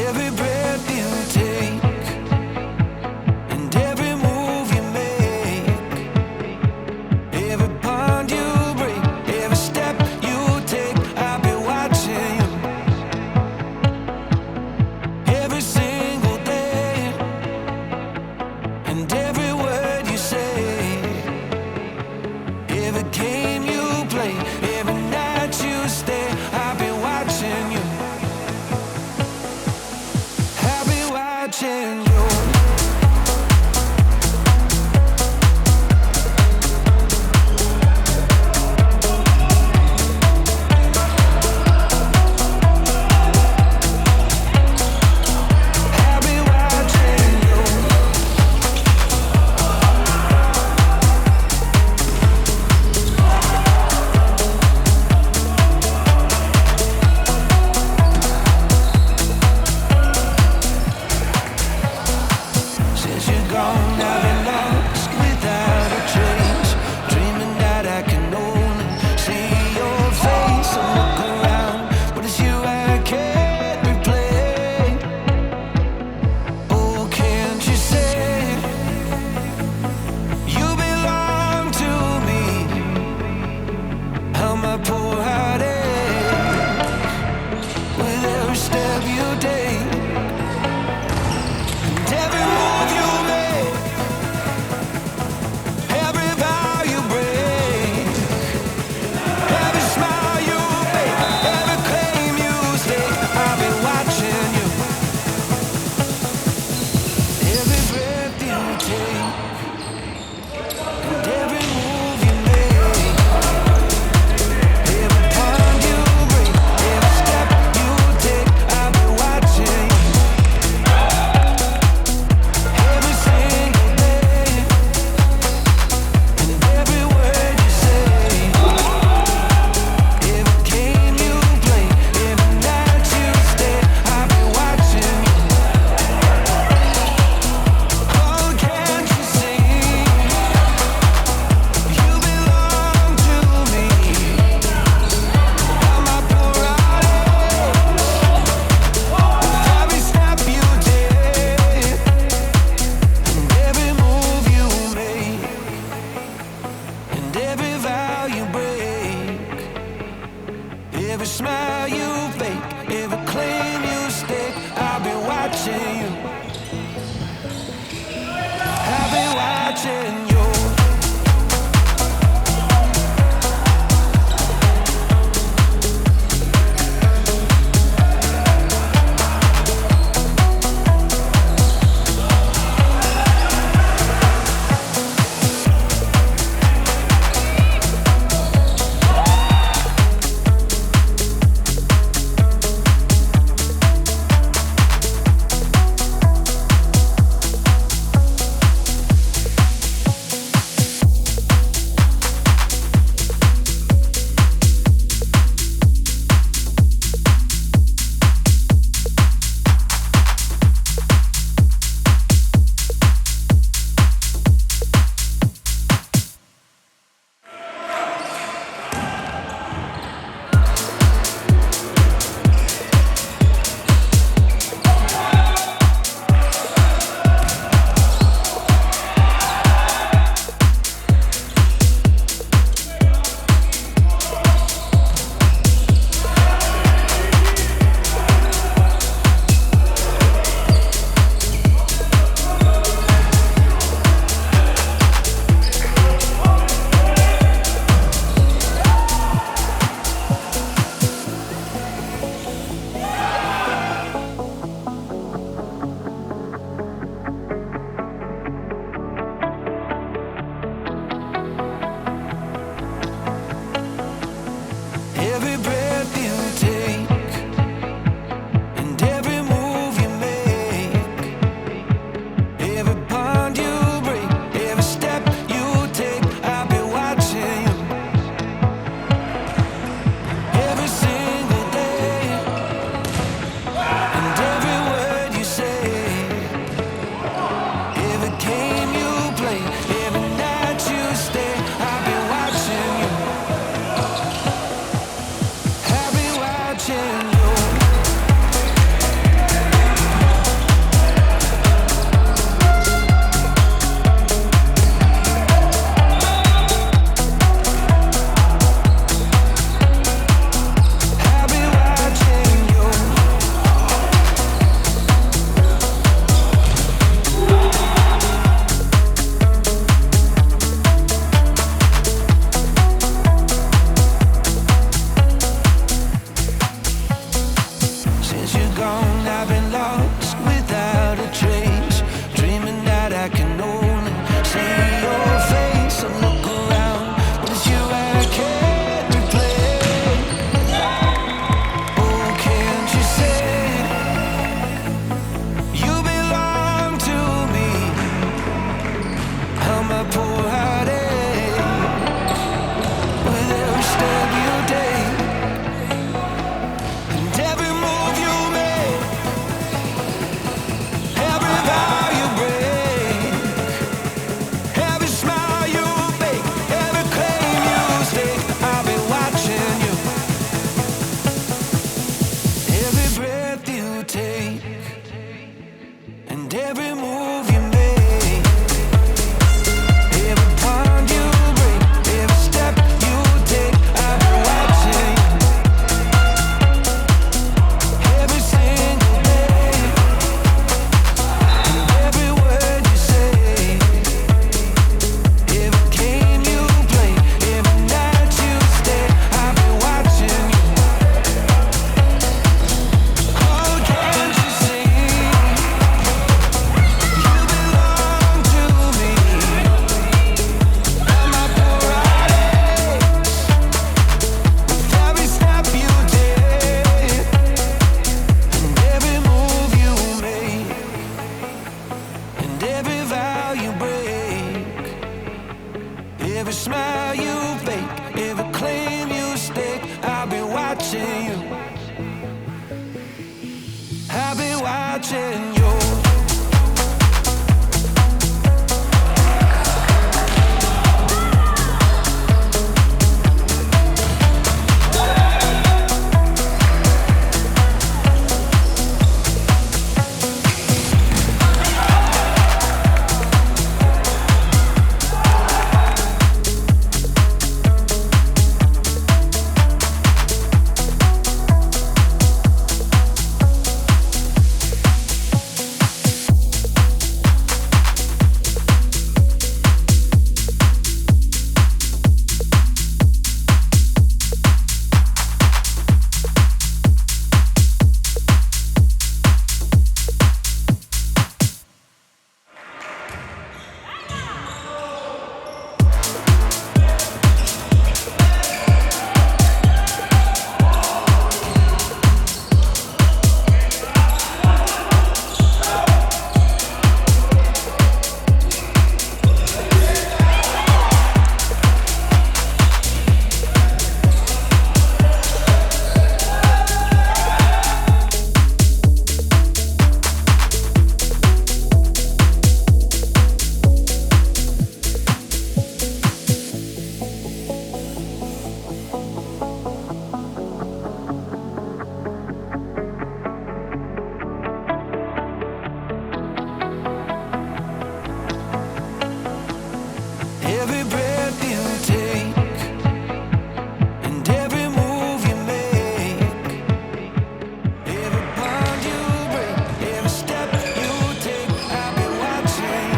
Every breath you take and every move you make, every bond you break, every step you take, I'll be watching you every single day, and every word you say, every game you play, every night you stay, I'll be watching you. and every move you make, every bond you break, every step you take, I've been watching every single day, and every word you say, every game you play, every night you stay, I've been watching you. Oh, can't you see? You belong to me. And my poor eyes, with every step you take, and every move you make, and every vow you break, every smile you fake, every claim you stake, I'll be watching you. I'll be watching you. Every breath you take, and every move you make, every bond you break, every step you take, I've been watching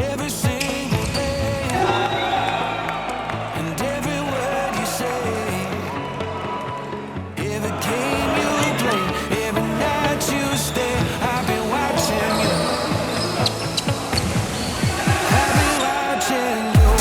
every single day, and every word you say, every game you play, every night you stay, I've been watching you. I've been watching you.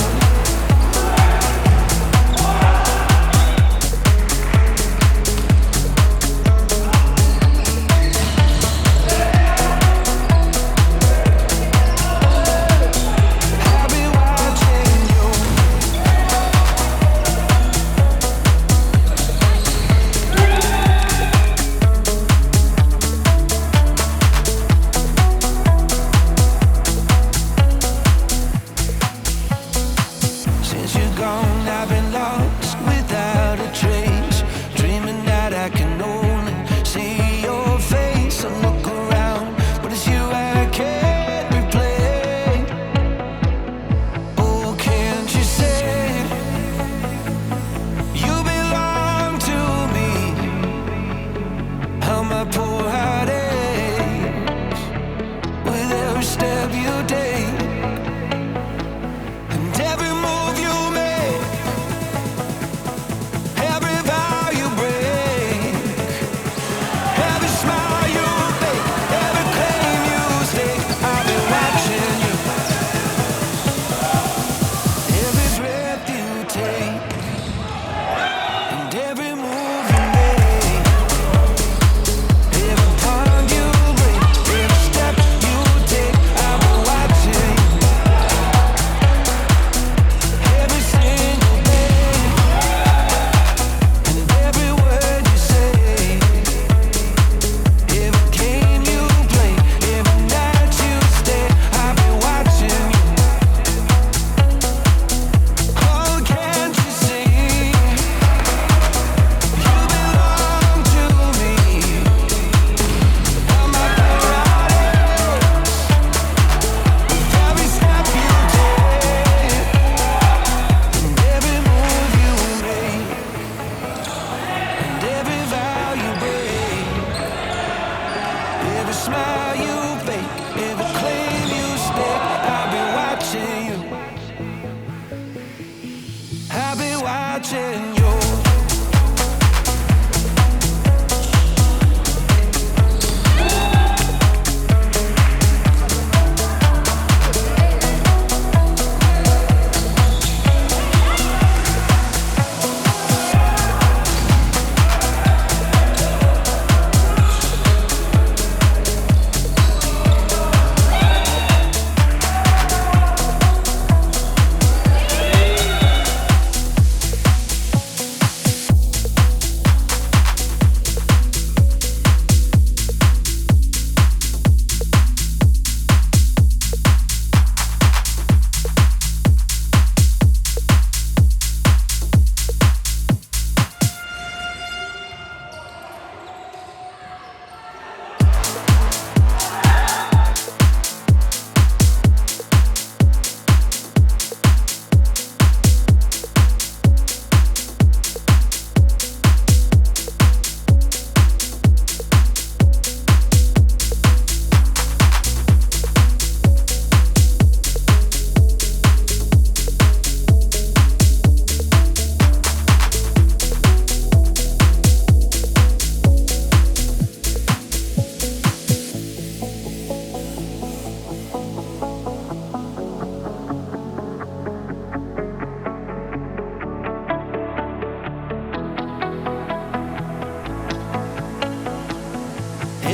I've been watching you. Since you're gone, I've been lost without a trace, dreaming that I can only see your face. I look around, but it's you I can't replace. Oh, can't you say you belong to me? How my poor heart aches with every step you take, and every move you make, every vow you break, every smile you fake, every claim you stake, I've been watching you. Every breath you take, and every move you make, every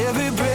every breath